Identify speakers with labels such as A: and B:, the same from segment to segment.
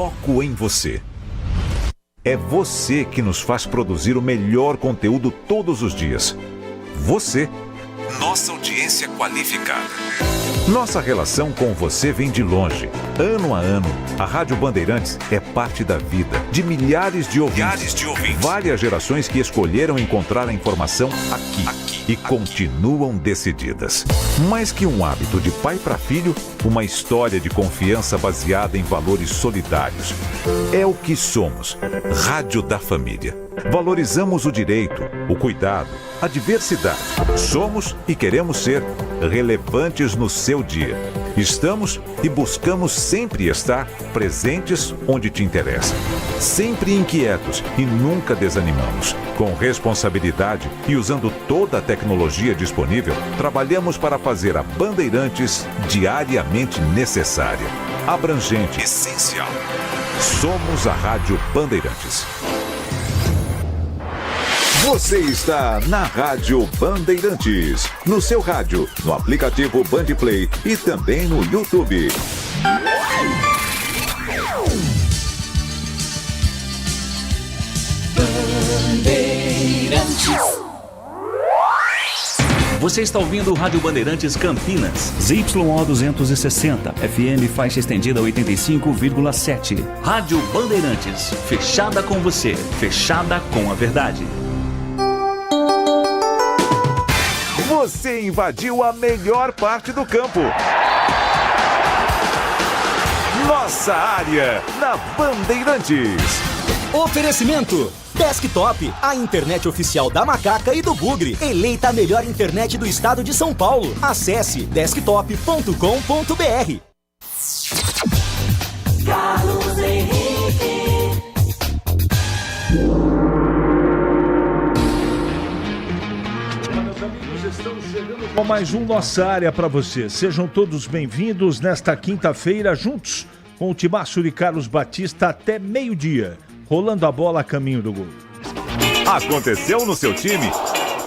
A: Foco em você. É você que nos faz produzir o melhor conteúdo todos os dias. Você, nossa audiência qualificada. Nossa relação com você vem de longe. Ano a ano, a Rádio Bandeirantes é parte da vida de milhares de ouvintes. Várias gerações que escolheram encontrar a informação aqui e continuam decididas. Mais que um hábito de pai para filho, uma história de confiança baseada em valores solidários. É o que somos. Rádio da Família. Valorizamos o direito, o cuidado, a diversidade. Somos e queremos ser relevantes no seu dia. Estamos e buscamos sempre estar presentes onde te interessa. Sempre inquietos e nunca desanimamos. Com responsabilidade e usando toda a tecnologia disponível, trabalhamos para fazer a Bandeirantes diariamente necessária, abrangente, essencial. Somos a Rádio Bandeirantes. Você está na Rádio Bandeirantes, no seu rádio, no aplicativo Bandplay e também no YouTube.
B: Bandeirantes. Você está ouvindo o Rádio Bandeirantes Campinas. ZYO 260, FM faixa estendida 85,7. Rádio Bandeirantes, fechada com você, fechada com a verdade.
A: Você invadiu a melhor parte do campo. Nossa área, na Bandeirantes.
C: Oferecimento Desktop, a internet oficial da Macaca e do Bugre. Eleita a melhor internet do estado de São Paulo. Acesse desktop.com.br. Carlos Henrique.
D: Meus amigos, estamos chegando com mais um Nossa Área para você. Sejam todos bem-vindos nesta quinta-feira, juntos com o timaço de Carlos Batista até meio-dia. Rolando a bola a caminho do gol.
A: Aconteceu no seu time?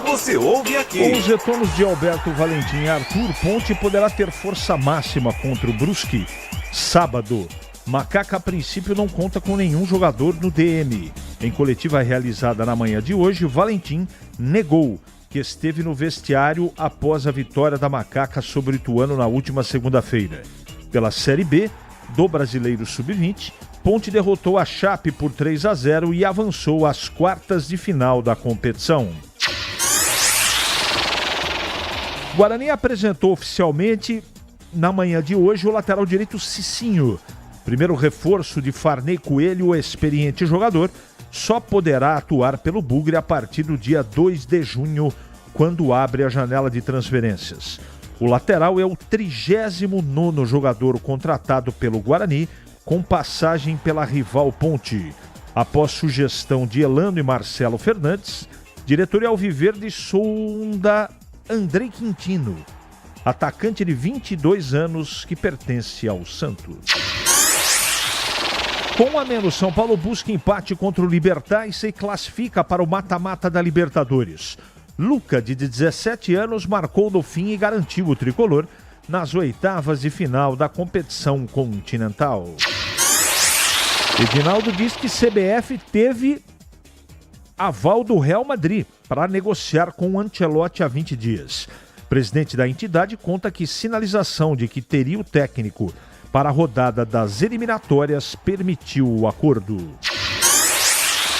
A: Você ouve aqui.
D: Com os retornos de Alberto Valentim e Arthur, Ponte poderá ter força máxima contra o Brusque sábado. Macaca, a princípio, não conta com nenhum jogador no DM. Em coletiva realizada na manhã de hoje, Valentim negou que esteve no vestiário após a vitória da Macaca sobre o Ituano na última segunda-feira. Pela Série B do Brasileiro Sub-20, Ponte derrotou a Chape por 3-0 e avançou às quartas de final da competição. Guarani apresentou oficialmente, na manhã de hoje, o lateral direito Cicinho. Primeiro reforço de Farney Coelho, o experiente jogador, só poderá atuar pelo Bugre a partir do dia 2 de junho, quando abre a janela de transferências. O lateral é o 39º jogador contratado pelo Guarani, com passagem pela rival Ponte. Após sugestão de Elano e Marcelo Fernandes, diretoria alviverde sonda Andrei Quintino, atacante de 22 anos que pertence ao Santos. Com a menos, São Paulo busca empate contra o Libertad e se classifica para o mata-mata da Libertadores. Luca, de 17 anos, marcou no fim e garantiu o tricolor nas oitavas de final da competição continental. Edinaldo diz que CBF teve aval do Real Madrid para negociar com o Ancelotti há 20 dias. O presidente da entidade conta que sinalização de que teria o técnico para a rodada das eliminatórias permitiu o acordo.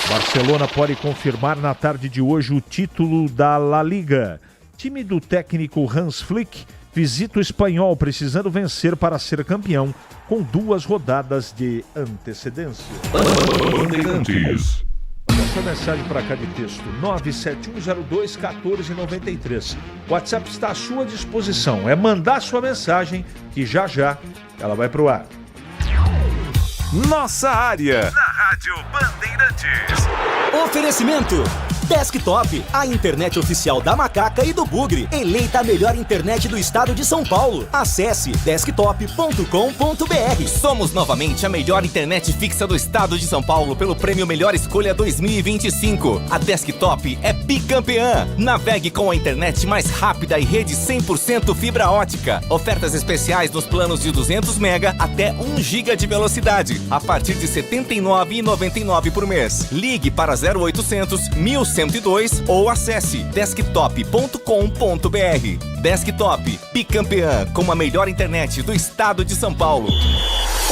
D: Barcelona pode confirmar na tarde de hoje o título da La Liga. Time do técnico Hans Flick visita o espanhol precisando vencer para ser campeão com 2 rodadas de antecedência.
A: Bandeirantes.
D: Essa mensagem para cá de texto, 971021493. O WhatsApp está à sua disposição. É mandar sua mensagem e já ela vai pro ar.
A: Nossa área, na Rádio Bandeirantes.
C: Oferecimento Desktop, a internet oficial da Macaca e do Bugre. Eleita a melhor internet do estado de São Paulo. Acesse desktop.com.br.
E: Somos novamente a melhor internet fixa do estado de São Paulo pelo Prêmio Melhor Escolha 2025. A Desktop é bicampeã. Navegue com a internet mais rápida e rede 100% fibra ótica. Ofertas especiais nos planos de 200 MB até 1 GB de velocidade, a partir de R$ 79,99 por mês. Ligue para 0800 1102 ou acesse desktop.com.br. Desktop, bicampeã com a melhor internet do estado de São Paulo.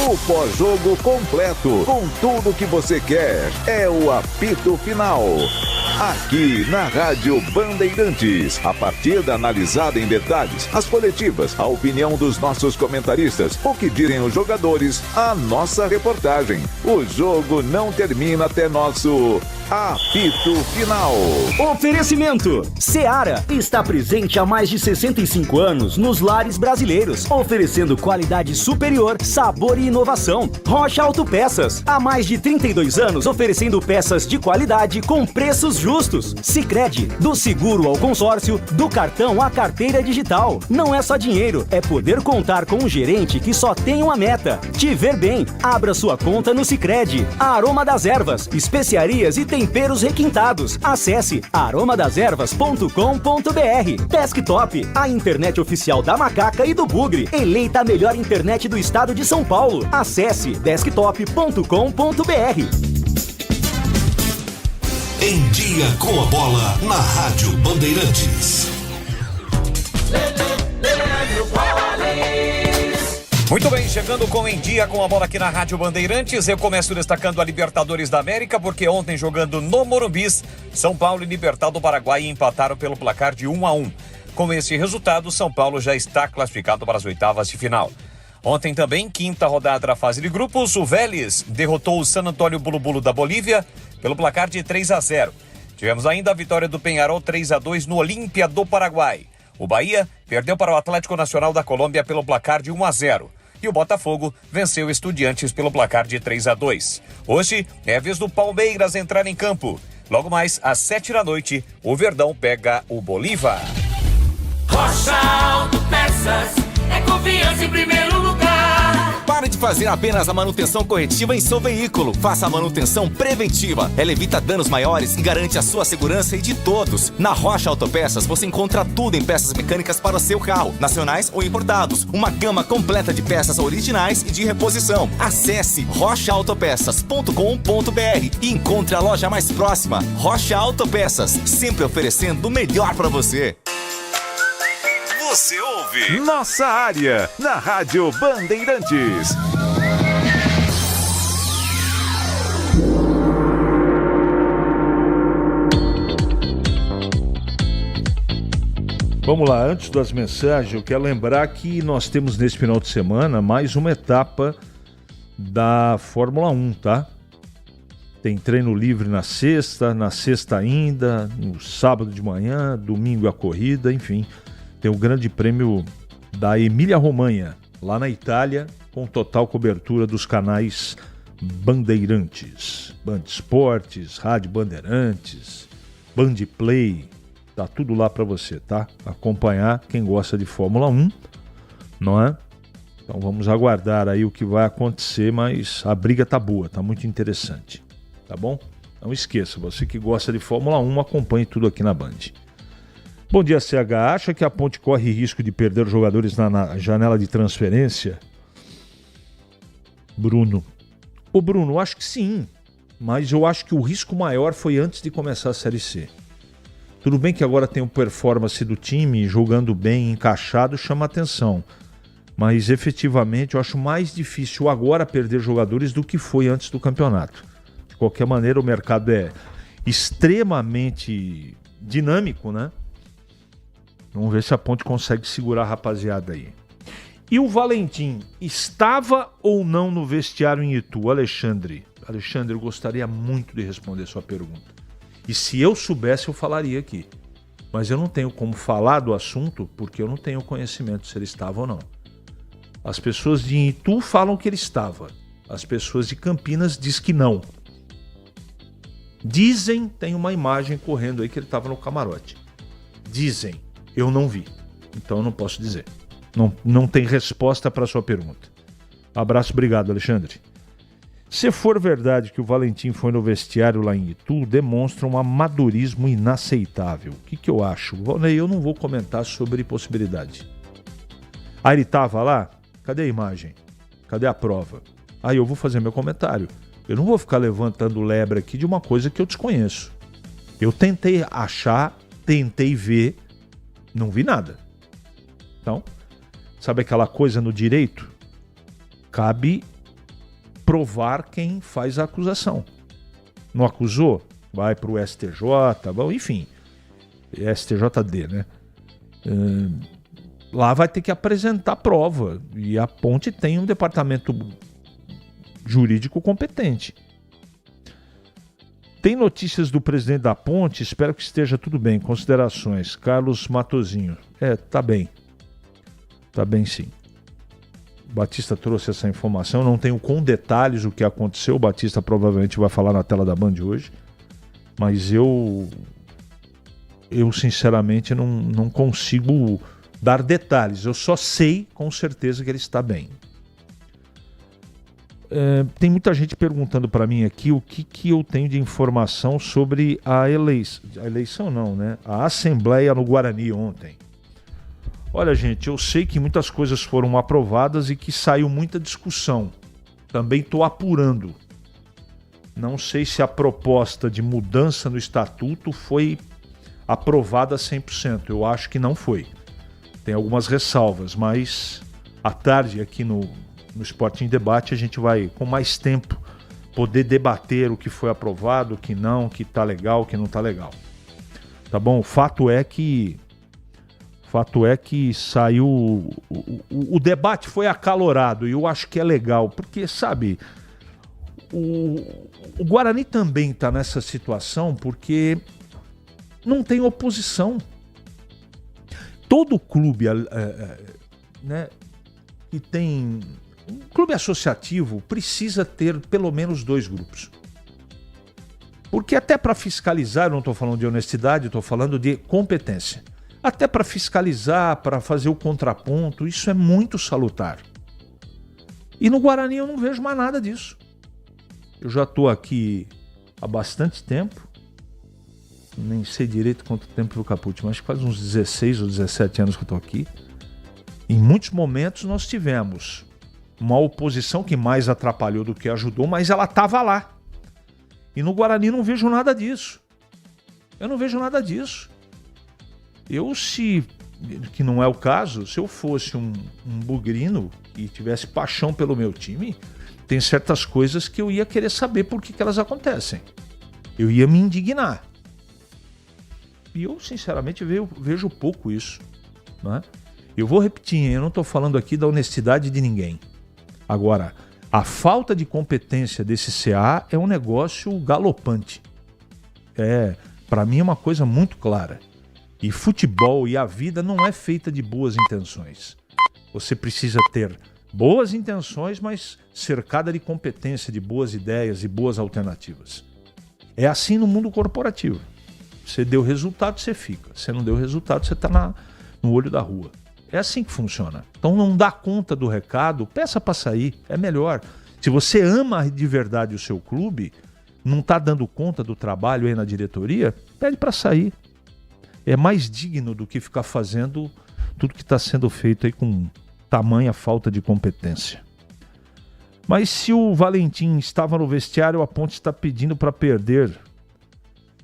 A: O pós-jogo completo, com tudo que você quer, é o apito final. Aqui na Rádio Bandeirantes, a partida analisada em detalhes, as coletivas, a opinião dos nossos comentaristas, o que direm os jogadores, a nossa reportagem. O jogo não termina até nosso apito final.
C: Oferecimento: Seara está presente há mais de 65 anos nos lares brasileiros, oferecendo qualidade superior, sabor e inovação. Rocha Autopeças, há mais de 32 anos oferecendo peças de qualidade com preços justos. Sicredi, do seguro ao consórcio, do cartão à carteira digital. Não é só dinheiro, é poder contar com um gerente que só tem uma meta: te ver bem. Abra sua conta no Sicredi. Aroma das Ervas, especiarias e temperos requintados. Acesse aromadeservas.com.br. Desktop, a internet oficial da Macaca e do Bugre. Eleita a melhor internet do estado de São Paulo. Acesse desktop.com.br.
F: Em Dia com a Bola, na Rádio Bandeirantes.
G: Muito bem, chegando com Em Dia com a Bola aqui na Rádio Bandeirantes. Eu começo destacando a Libertadores da América, porque ontem, jogando no Morumbis, São Paulo e Libertad do Paraguai empataram pelo placar de 1-1. Com esse resultado, São Paulo já está classificado para as oitavas de final. Ontem também, quinta rodada da fase de grupos, o Vélez derrotou o San Antonio Bulu-Bulu da Bolívia pelo placar de 3-0. Tivemos ainda a vitória do Peñarol 3-2 no Olímpia do Paraguai. O Bahia perdeu para o Atlético Nacional da Colômbia pelo placar de 1-0. E o Botafogo venceu o Estudiantes pelo placar de 3-2. Hoje é a vez do Palmeiras entrar em campo. Logo mais, às 7 da noite, o Verdão pega o Bolívar.
H: Rocha Autopeças, é confiança em primeiro lugar.
E: Pare de fazer apenas a manutenção corretiva em seu veículo. Faça a manutenção preventiva. Ela evita danos maiores e garante a sua segurança e de todos. Na Rocha Autopeças você encontra tudo em peças mecânicas para o seu carro, nacionais ou importados. Uma gama completa de peças originais e de reposição. Acesse rochaautopeças.com.br e encontre a loja mais próxima. Rocha Autopeças, sempre oferecendo o melhor para você.
A: Você ouve Nossa Área, na Rádio Bandeirantes.
D: Vamos lá, antes das mensagens, eu quero lembrar que nós temos nesse final de semana mais uma etapa da Fórmula 1, tá? Tem treino livre na sexta ainda, no sábado de manhã, domingo a corrida, enfim. Tem o grande prêmio da Emília-Romanha, lá na Itália, com total cobertura dos canais Bandeirantes. Band Esportes, Rádio Bandeirantes, Band Play, tá tudo lá para você, tá? Acompanhar quem gosta de Fórmula 1, não é? Então vamos aguardar aí o que vai acontecer, mas a briga tá boa, tá muito interessante, tá bom? Não esqueça, você que gosta de Fórmula 1, acompanhe tudo aqui na Band. Bom dia, CH. Acha que a Ponte corre risco de perder jogadores na janela de transferência? Bruno. Ô Bruno, acho que sim, mas eu acho que o risco maior foi antes de começar a Série C. Tudo bem que agora tem o performance do time, jogando bem, encaixado, chama atenção. Mas efetivamente eu acho mais difícil agora perder jogadores do que foi antes do campeonato. De qualquer maneira, o mercado é extremamente dinâmico, né? Vamos ver se a Ponte consegue segurar a rapaziada aí. E o Valentim estava ou não no vestiário em Itu, Alexandre? Alexandre, eu gostaria muito de responder sua pergunta. E se eu soubesse, eu falaria aqui. Mas eu não tenho como falar do assunto porque eu não tenho conhecimento se ele estava ou não. As pessoas de Itu falam que ele estava. As pessoas de Campinas dizem que não. Dizem, tem uma imagem correndo aí que ele estava no camarote. Dizem, eu não vi. Então eu não posso dizer. Não tem resposta para a sua pergunta. Abraço, obrigado, Alexandre. Se for verdade que o Valentim foi no vestiário lá em Itu, demonstra um amadorismo inaceitável. O que eu acho? Eu não vou comentar sobre possibilidade. Ele estava lá? Cadê a imagem? Cadê a prova? Aí eu vou fazer meu comentário. Eu não vou ficar levantando lebre aqui de uma coisa que eu desconheço. Eu tentei achar, tentei ver, não vi nada. Então, sabe aquela coisa no direito? Cabe provar quem faz a acusação. Não acusou? Vai para o STJ, enfim. STJD, né? Lá vai ter que apresentar prova. E a Ponte tem um departamento jurídico competente. Tem notícias do presidente da Ponte? Espero que esteja tudo bem. Considerações. Carlos Matozinho. Tá bem. Tá bem, sim. O Batista trouxe essa informação. Não tenho com detalhes o que aconteceu. O Batista provavelmente vai falar na tela da Band hoje. Mas eu sinceramente não consigo dar detalhes. Eu só sei com certeza que ele está bem. Tem muita gente perguntando para mim aqui o que eu tenho de informação sobre a eleição. A eleição não, né? A Assembleia no Guarani ontem. Olha, gente, eu sei que muitas coisas foram aprovadas e que saiu muita discussão. Também estou apurando. Não sei se a proposta de mudança no estatuto foi aprovada 100%. Eu acho que não foi. Tem algumas ressalvas, mas à tarde aqui no Esporte em Debate a gente vai, com mais tempo, poder debater o que foi aprovado, o que não, o que está legal, o que não está legal. Tá bom? O fato é que saiu... O debate foi acalorado e eu acho que é legal, porque, sabe, o Guarani também está nessa situação porque não tem oposição. Todo clube né, que tem... Um clube associativo precisa ter pelo menos 2 grupos. Porque até para fiscalizar, eu não estou falando de honestidade, estou falando de competência. Até para fiscalizar, para fazer o contraponto, isso é muito salutar. E no Guarani eu não vejo mais nada disso. Eu já estou aqui há bastante tempo, nem sei direito quanto tempo o Capucci, mas faz uns 16 ou 17 anos que eu estou aqui. Em muitos momentos nós tivemos uma oposição que mais atrapalhou do que ajudou, mas ela estava lá. E no Guarani não vejo nada disso. Eu não vejo nada disso. Que não é o caso, se eu fosse um bugrino e tivesse paixão pelo meu time, tem certas coisas que eu ia querer saber por que elas acontecem. Eu ia me indignar. E eu, sinceramente, vejo pouco isso. Né? Eu vou repetir, eu não estou falando aqui da honestidade de ninguém. Agora, a falta de competência desse CA é um negócio galopante. Para mim é uma coisa muito clara. E futebol e a vida não é feita de boas intenções. Você precisa ter boas intenções, mas cercada de competência, de boas ideias e boas alternativas. É assim no mundo corporativo. Você deu resultado, você fica. Você não deu resultado, você está no olho da rua. É assim que funciona. Então não dá conta do recado, peça para sair, é melhor. Se você ama de verdade o seu clube, não está dando conta do trabalho aí na diretoria, pede para sair. É mais digno do que ficar fazendo tudo que está sendo feito aí com tamanha falta de competência. Mas se o Valentim estava no vestiário, a Ponte está pedindo para perder.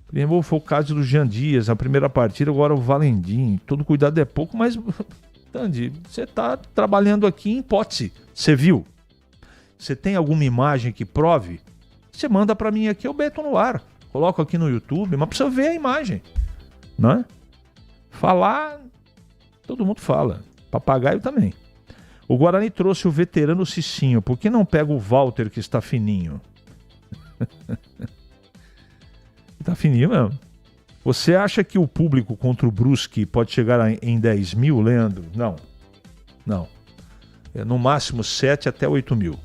D: Primeiro foi o caso do Jean Dias, a primeira partida, agora o Valentim. Todo cuidado é pouco, mas... Tandy, você está trabalhando aqui em hipótese. Você viu? Você tem alguma imagem que prove? Você manda para mim aqui, eu meto no ar. Coloco aqui no YouTube, mas precisa ver a imagem. Né? Falar, todo mundo fala. Papagaio também. O Guarani trouxe o veterano Cicinho. Por que não pega o Walter, que está fininho? Tá fininho mesmo. Você acha que o público contra o Brusque pode chegar em 10 mil, Leandro? Não. É no máximo 7 até 8 mil.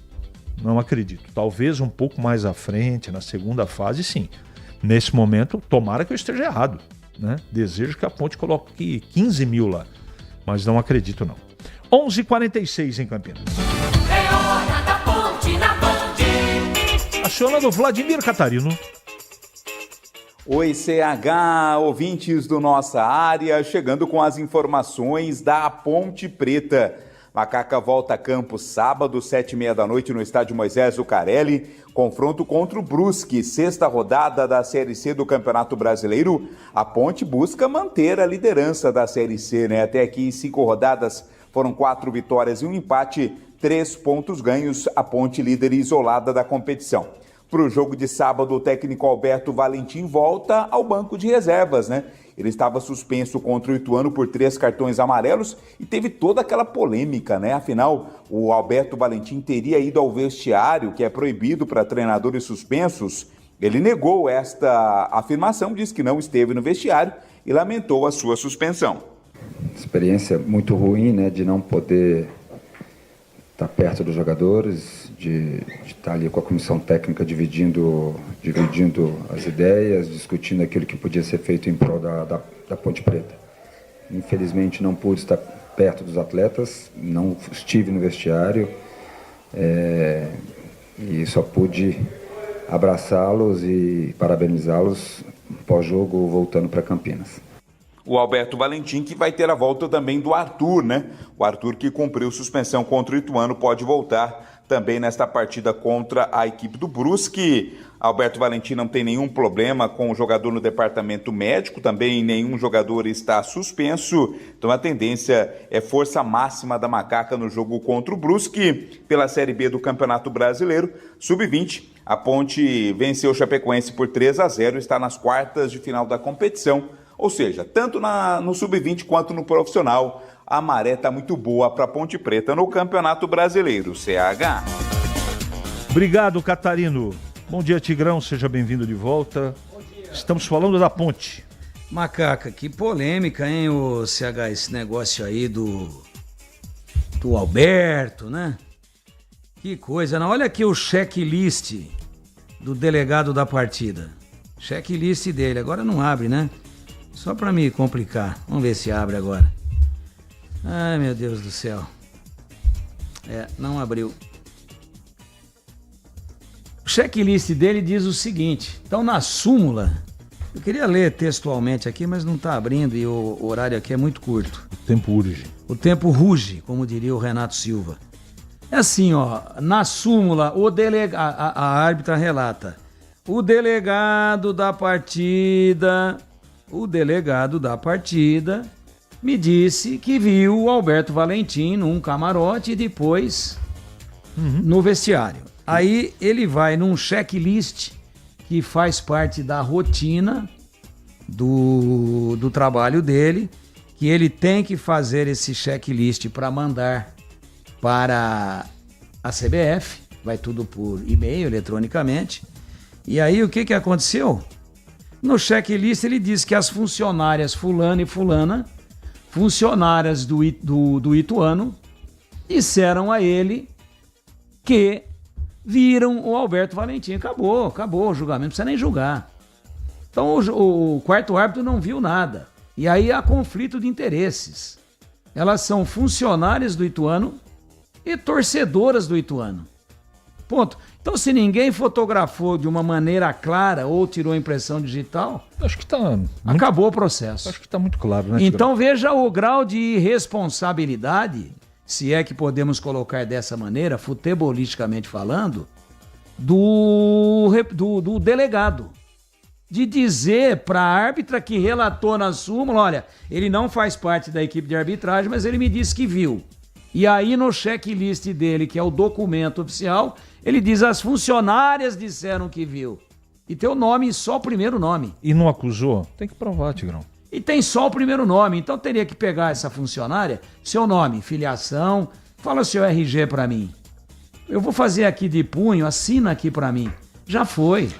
D: Não acredito. Talvez um pouco mais à frente, na segunda fase, sim. Nesse momento, tomara que eu esteja errado, né? Desejo que a Ponte coloque 15 mil lá, mas não acredito não. 11h46 em Campinas.
H: É hora da Ponte na Band.
D: Acionando o Vladimir Catarino.
I: Oi, CH, ouvintes do Nossa Área, chegando com as informações da Ponte Preta. Macaca volta a campo sábado, 7h30 da noite, no estádio Moisés Zucarelli. Confronto contra o Brusque, sexta rodada da Série C do Campeonato Brasileiro. A Ponte busca manter a liderança da Série C, né? Até aqui, 5 rodadas, foram 4 vitórias e um empate, 3 pontos ganhos. A Ponte líder isolada da competição. Para o jogo de sábado, o técnico Alberto Valentim volta ao banco de reservas, né? Ele estava suspenso contra o Ituano por 3 cartões amarelos e teve toda aquela polêmica, né? Afinal, o Alberto Valentim teria ido ao vestiário, que é proibido para treinadores suspensos. Ele negou esta afirmação, disse que não esteve no vestiário e lamentou a sua suspensão.
J: Experiência muito ruim, né? De não poder estar perto dos jogadores, de estar ali com a comissão técnica dividindo as ideias, discutindo aquilo que podia ser feito em prol da Ponte Preta. Infelizmente não pude estar perto dos atletas, não estive no vestiário e só pude abraçá-los e parabenizá-los pós-jogo voltando para Campinas.
I: O Alberto Valentim, que vai ter a volta também do Arthur, né? O Arthur, que cumpriu suspensão contra o Ituano, pode voltar também nesta partida contra a equipe do Brusque. Alberto Valentim não tem nenhum problema com o jogador no departamento médico, também nenhum jogador está suspenso. Então a tendência é força máxima da Macaca no jogo contra o Brusque pela Série B do Campeonato Brasileiro. Sub-20, a Ponte venceu o Chapecoense por 3-0 e está nas quartas de final da competição. Ou seja, tanto no Sub-20 quanto no profissional, a maré está muito boa para a Ponte Preta no Campeonato Brasileiro, CH.
D: Obrigado, Catarino. Bom dia, Tigrão, seja bem-vindo de volta. Estamos falando da Ponte.
K: Macaca, que polêmica, hein, o CH, esse negócio aí do Alberto, né? Que coisa, não? Olha aqui o checklist do delegado da partida. Checklist dele, agora não abre, né? Só pra me complicar. Vamos ver se abre agora. Ai, meu Deus do céu. Não abriu. O checklist dele diz o seguinte. Então, na súmula, eu queria ler textualmente aqui, mas não tá abrindo e o horário aqui é muito curto.
D: O tempo urge.
K: O tempo ruge, como diria o Renato Silva. É assim, ó. Na súmula, a árbitra relata. O delegado da partida me disse que viu o Alberto Valentim num camarote e depois no vestiário. Aí ele vai num checklist que faz parte da rotina do trabalho dele, que ele tem que fazer esse checklist para mandar para a CBF, vai tudo por e-mail, eletronicamente. E aí o que aconteceu? No checklist ele diz que as funcionárias fulana e fulana, funcionárias do Ituano, disseram a ele que viram o Alberto Valentim. Acabou o julgamento, não precisa nem julgar. Então o quarto árbitro não viu nada. E aí há conflito de interesses. Elas são funcionárias do Ituano e torcedoras do Ituano. Ponto. Então, se ninguém fotografou de uma maneira clara ou tirou impressão digital,
D: acho que tá
K: acabou o processo.
D: Acho que está muito claro, né?
K: Então, veja o grau de irresponsabilidade, se é que podemos colocar dessa maneira, futebolisticamente falando, do delegado. De dizer para a árbitra que relatou na súmula, olha, ele não faz parte da equipe de arbitragem, mas ele me disse que viu. E aí no checklist dele, que é o documento oficial, ele diz as funcionárias disseram que viu. E tem o nome, só o primeiro nome.
D: E não acusou? Tem que provar, Tigrão.
K: E tem só o primeiro nome, então teria que pegar essa funcionária, seu nome, filiação, fala seu RG para mim. Eu vou fazer aqui de punho, assina aqui para mim. Já foi.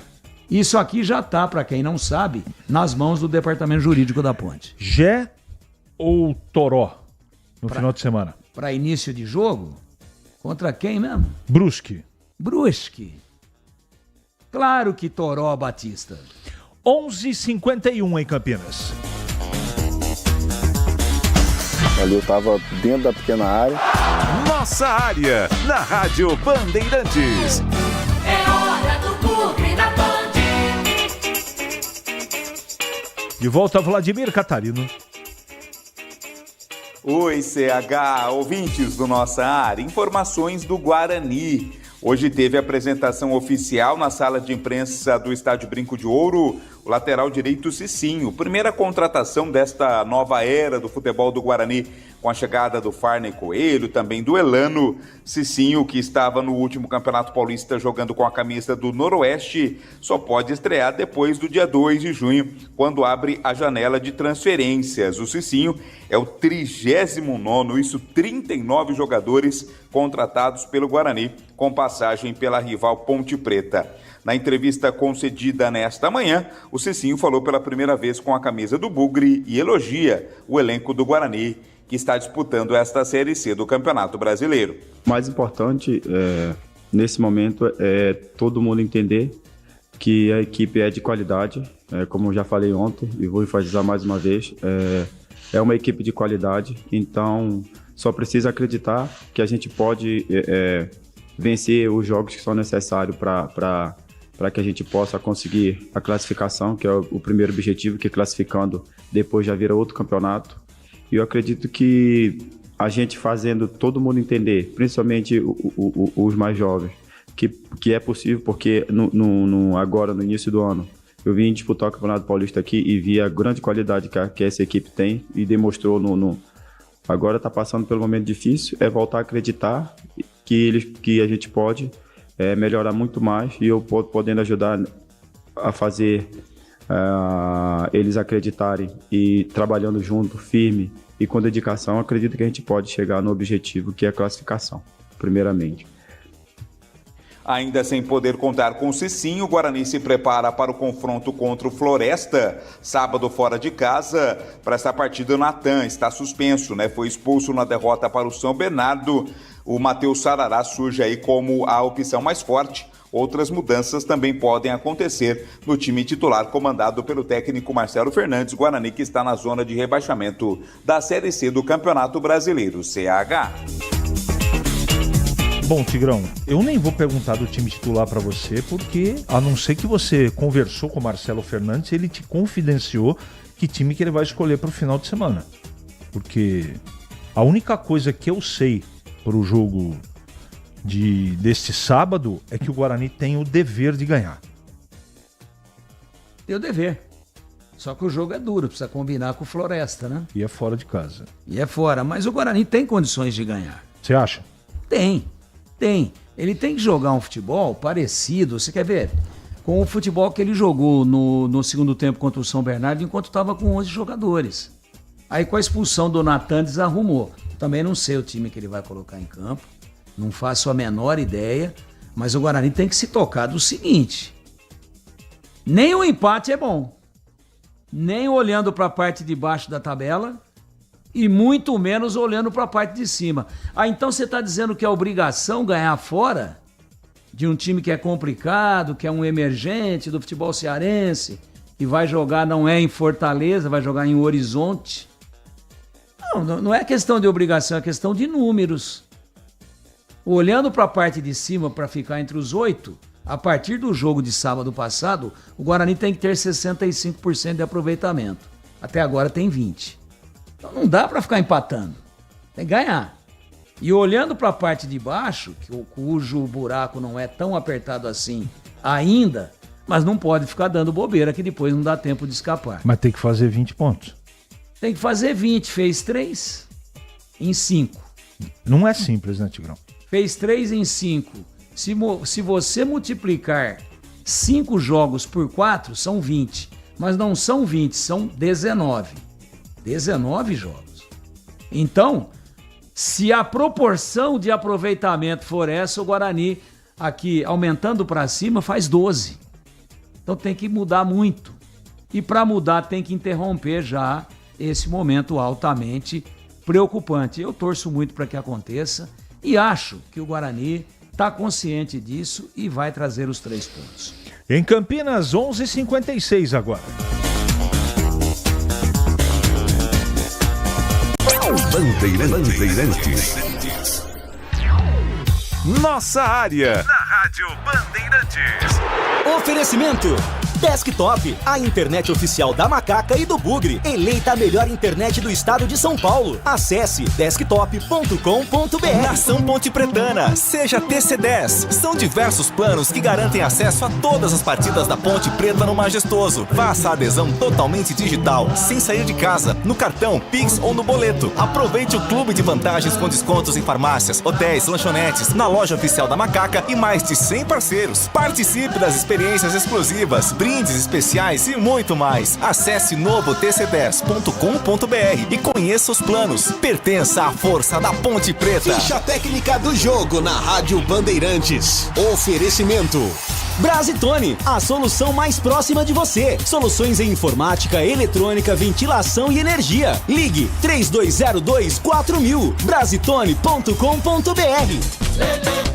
K: Isso aqui já tá, para quem não sabe, nas mãos do Departamento Jurídico da Ponte.
D: Jé ou Toró no final de semana?
K: Para início de jogo? Contra quem mesmo?
D: Brusque.
K: Claro que Toró, Batista.
D: 11h51 em Campinas.
L: Ali eu estava dentro da pequena área.
A: Nossa área, na Rádio Bandeirantes.
H: É hora do Bugre da Band.
D: De volta, Vladimir Catarino.
I: Oi, CH, ouvintes do Nossa Área, informações do Guarani. Hoje teve a apresentação oficial na sala de imprensa do Estádio Brinco de Ouro, o lateral direito Cicinho. Primeira contratação desta nova era do futebol do Guarani, com a chegada do Farney Coelho, também do Elano. Cicinho, que estava no último Campeonato Paulista jogando com a camisa do Noroeste, só pode estrear depois do dia 2 de junho, quando abre a janela de transferências. O Cicinho é o 39º, isso 39 jogadores contratados pelo Guarani, com passagem pela rival Ponte Preta. Na entrevista concedida nesta manhã, o Cicinho falou pela primeira vez com a camisa do Bugre e elogia o elenco do Guarani, que está disputando esta Série C do Campeonato Brasileiro.
M: O mais importante nesse momento é todo mundo entender que a equipe é de qualidade, como eu já falei ontem e vou enfatizar mais uma vez, é uma equipe de qualidade, então só precisa acreditar que a gente pode vencer os jogos que são necessários para que a gente possa conseguir a classificação, que é o primeiro objetivo, que classificando depois já vira outro campeonato. E eu acredito que a gente fazendo todo mundo entender, principalmente os mais jovens, que é possível, porque agora, no início do ano, eu vim disputar o Campeonato Paulista aqui e vi a grande qualidade que essa equipe tem e demonstrou agora está passando pelo momento difícil, é voltar a acreditar que a gente pode melhorar muito mais e eu podendo ajudar a fazer eles acreditarem e trabalhando junto, firme e com dedicação, acredito que a gente pode chegar no objetivo que é a classificação, primeiramente.
I: Ainda sem poder contar com o Cicinho, o Guarani se prepara para o confronto contra o Floresta, sábado fora de casa. Para essa partida, o Natan está suspenso, Foi expulso na derrota para o São Bernardo. O Matheus Sarará surge aí como a opção mais forte. Outras mudanças também podem acontecer no time titular comandado pelo técnico Marcelo Fernandes. Guarani que está na zona de rebaixamento da Série C do Campeonato Brasileiro, CH.
D: Bom, Tigrão, eu nem vou perguntar do time titular para você, porque a não ser que você conversou com o Marcelo Fernandes, ele te confidenciou que time que ele vai escolher para o final de semana. Porque a única coisa que eu sei para o jogo deste sábado é que o Guarani tem o dever de ganhar.
K: Tem o dever. Só que o jogo é duro, precisa combinar com o Floresta, né?
D: E é fora de casa.
K: E é fora, mas o Guarani tem condições de ganhar.
D: Você acha?
K: Tem. Ele tem que jogar um futebol parecido, você quer ver? Com o futebol que ele jogou no segundo tempo contra o São Bernardo, enquanto estava com 11 jogadores. Aí com a expulsão do Natan desarrumou. Também não sei o time que ele vai colocar em campo, não faço a menor ideia, mas o Guarani tem que se tocar do seguinte: nem o empate é bom, nem olhando para a parte de baixo da tabela e muito menos olhando para a parte de cima. Então você está dizendo que é obrigação ganhar fora de um time que é complicado, que é um emergente do futebol cearense, que vai jogar não é em Fortaleza, vai jogar em Horizonte? Não é questão de obrigação, é questão de números. Olhando para a parte de cima para ficar entre os 8, a partir do jogo de sábado passado, o Guarani tem que ter 65% de aproveitamento. Até agora tem 20%. Então não dá para ficar empatando. Tem que ganhar. E olhando para a parte de baixo, cujo buraco não é tão apertado assim ainda, mas não pode ficar dando bobeira que depois não dá tempo de escapar.
D: Mas tem que fazer 20 pontos.
K: Tem que fazer 20. Fez 3 em 5.
D: Não é simples, né, Tigrão?
K: Fez 3 em 5. Se você multiplicar 5 jogos por 4, são 20. Mas não são 20, são 19. 19 jogos. Então, se a proporção de aproveitamento for essa, o Guarani, aqui aumentando para cima, faz 12. Então tem que mudar muito. E para mudar tem que interromper já esse momento altamente preocupante. Eu torço muito para que aconteça e acho que o Guarani está consciente disso e vai trazer os 3 pontos.
D: Em Campinas, 11h56 agora.
A: Bandeirantes. Nossa área.
C: Na Rádio Bandeirantes. Oferecimento Desktop, a internet oficial da Macaca e do Bugre. Eleita a melhor internet do estado de São Paulo. Acesse desktop.com.br.
E: Nação Ponte Pretana, seja TC10. São diversos planos que garantem acesso a todas as partidas da Ponte Preta no Majestoso. Faça a adesão totalmente digital, sem sair de casa, no cartão, Pix ou no boleto. Aproveite o clube de vantagens com descontos em farmácias, hotéis, lanchonetes, na loja oficial da Macaca e mais de 100 parceiros. Participe das experiências exclusivas, brindes especiais e muito mais. Acesse novotc10.com.br e conheça os planos. Pertença à força da Ponte Preta.
N: Ficha técnica do jogo na Rádio Bandeirantes. Oferecimento
C: Brasitone, a solução mais próxima de você. Soluções em informática, eletrônica, ventilação e energia. Ligue 3202-4000. Brasitone.com.br.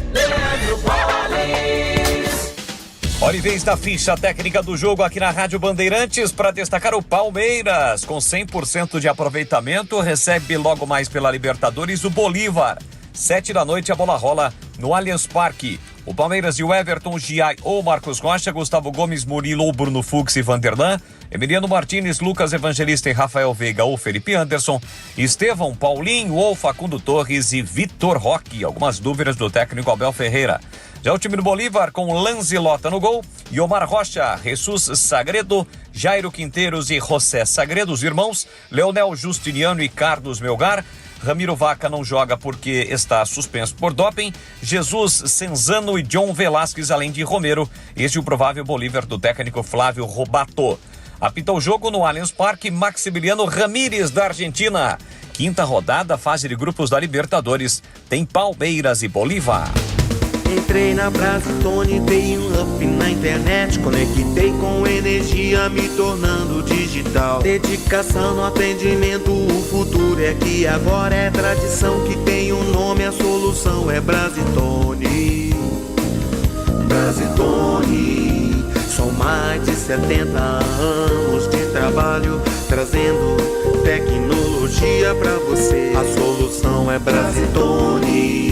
G: Hora e vez da ficha técnica do jogo aqui na Rádio Bandeirantes para destacar o Palmeiras. Com 100% de aproveitamento, recebe logo mais pela Libertadores o Bolívar. 19h a bola rola no Allianz Parque. O Palmeiras e o Everton, Giai ou Marcos Rocha, Gustavo Gomes, Murilo ou Bruno Fux e Vanderlan, Emiliano Martínez, Lucas Evangelista e Rafael Veiga ou Felipe Anderson, Estevão, Paulinho ou Facundo Torres e Vitor Roque. Algumas dúvidas do técnico Abel Ferreira. Já o time do Bolívar com Lanzilota no gol, Yomar Rocha, Jesus Sagredo, Jairo Quinteiros e José Sagredo, os irmãos, Leonel Justiniano e Carlos Melgar. Ramiro Vaca não joga porque está suspenso por doping. Jesus Senzano e John Velasquez, além de Romero. Este é o provável Bolívar do técnico Flávio Robato. Apita o jogo no Allianz Parque, Maximiliano Ramírez, da Argentina. Quinta rodada, fase de grupos da Libertadores. Tem Palmeiras e Bolívar.
O: Entrei na Brasitone, dei um up na internet, conectei com energia, me tornando digital. Dedicação no atendimento, o futuro é aqui agora, é tradição que tem um nome, a solução é Brasitone. Brasitone, são mais de 70 anos de trabalho, trazendo tecnologia pra você. A solução é Brasitone.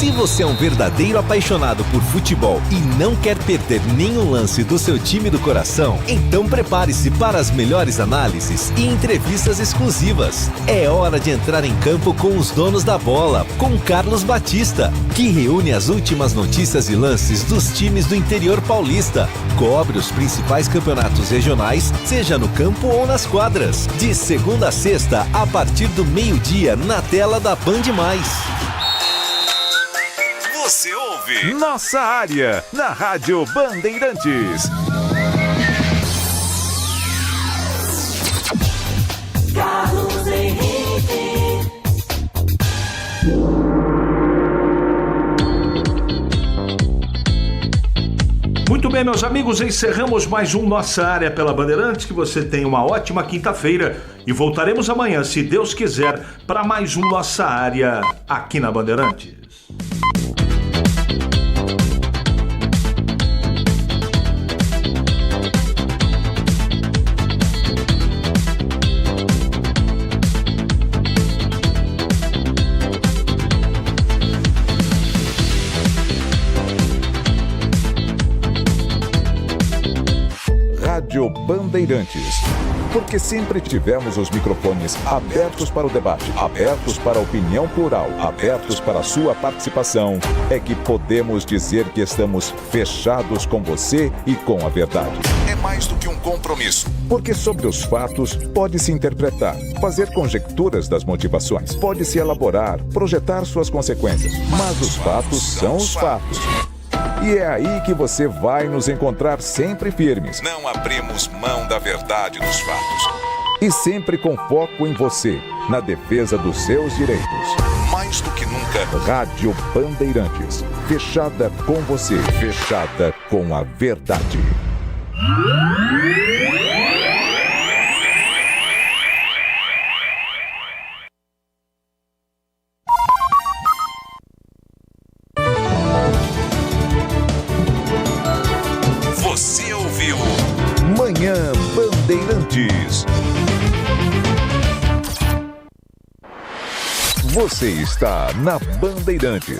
E: Se você é um verdadeiro apaixonado por futebol e não quer perder nenhum lance do seu time do coração, então prepare-se para as melhores análises e entrevistas exclusivas. É hora de entrar em campo com os donos da bola, com Carlos Batista, que reúne as últimas notícias e lances dos times do interior paulista. Cobre os principais campeonatos regionais, seja no campo ou nas quadras. De segunda a sexta, a partir do meio-dia, na tela da Band+.
A: Você ouve Nossa Área na Rádio Bandeirantes.
H: Carlos Henrique.
D: Muito bem, meus amigos, encerramos mais um Nossa Área pela Bandeirantes. Que você tenha uma ótima quinta-feira e voltaremos amanhã, se Deus quiser, para mais um Nossa Área aqui na Bandeirantes.
A: Rádio Bandeirantes. Porque sempre tivemos os microfones abertos para o debate, abertos para a opinião plural, abertos para a sua participação, é que podemos dizer que estamos fechados com você e com a verdade. É mais do que um compromisso. Porque sobre os fatos pode-se interpretar, fazer conjecturas das motivações, pode-se elaborar, projetar suas consequências. Mas os fatos são os fatos. E é aí que você vai nos encontrar sempre firmes. Não abrimos mão da verdade dos fatos. E sempre com foco em você, na defesa dos seus direitos. Mais do que nunca, Rádio Bandeirantes. Fechada com você, fechada com a verdade. Você está na Bandeirantes.